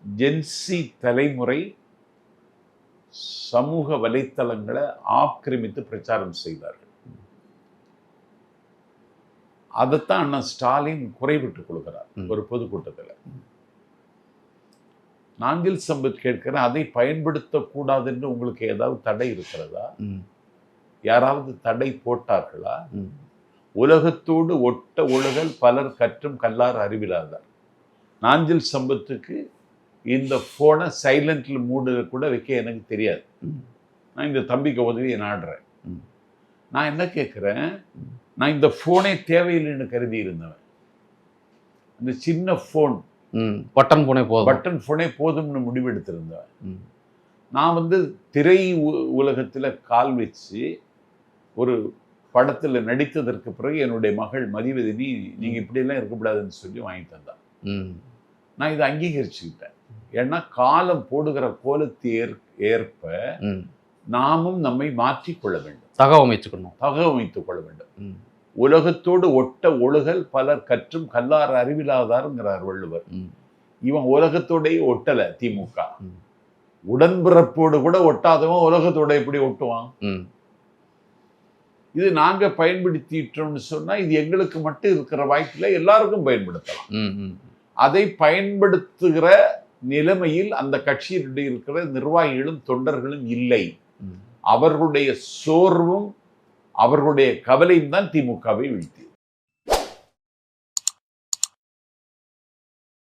Gen Z தலைமுறை சமூக வலைத்தளங்களை ஆக்கிரமித்து பிரச்சாரம் செய்தார்கள். அதைத்தான் அண்ணா ஸ்டாலின் குறைவிட்டுக் கொள்கிறார் ஒரு பொதுக்கூட்டத்தில். நாஞ்சில் சம்பத் கேட்கிறேன், அதை பயன்படுத்தக்கூடாது என்று உங்களுக்கு ஏதாவது தடை இருக்கிறதா? யாராவது தடை போட்டார்களா? உலகத்தோடு ஒட்ட ஒழுகல் பலர் கற்றும் கல்லார் அறிவிலாதார். நாஞ்சில் சம்பத்துக்கு இந்த போனை சைலண்ட்ல மூடு கூட வைக்க எனக்கு தெரியாது. நான் இந்த தம்பிக்கு உதவியை நாடுறேன். நான் என்ன கேட்கிறேன், நான் இந்த போனே தேவையில்லைன்னு கருதி இருந்தவன். இந்த சின்ன போன் பட்டன் போனே போதும்னு முடிவெடுத்திருந்தவன். நான் திரை உலகத்துல கால் வச்சு ஒரு படத்துல நடித்ததற்கு பிறகு என்னுடைய மகள் மதிவதினி நீங்க இப்படியெல்லாம் இருக்கக்கூடாதுன்னு சொல்லி வாங்கி தந்தான். நான் இதை அங்கீகரிச்சுக்கிட்டேன். ஏன்னா காலம் போடுகிற கோலத்தை ஏற்ப நாமும் நம்மை மாற்றிக்கொள்ள வேண்டும், தகவமைத்துக் கொள்ள வேண்டும். உலகத்தோடு ஒட்ட ஒழுகல் பலர் கற்றும் கல்லார் அறிவிலாதாருங்கிறார் வள்ளுவர். இவன் உலகத்தோடையே ஒட்டல. திமுக உடன்பிறப்போடு கூட ஒட்டாதவன் உலகத்தோட எப்படி ஒட்டுவான்? இது நாங்க பயன்படுத்திட்டோம்னு சொன்னா இது எங்களுக்கு மட்டும் இருக்கிற வாய்ப்பில் எல்லாருக்கும் பயன்படுத்தலாம். அதை பயன்படுத்துகிற நிலைமையில் அந்த கட்சியினுடைய இருக்கிற நிர்வாகிகளும் தொண்டர்களும் இல்லை. அவர்களுடைய சோர்வும் அவர்களுடைய கவலையும் தான் திமுகவை வீழ்த்தியது.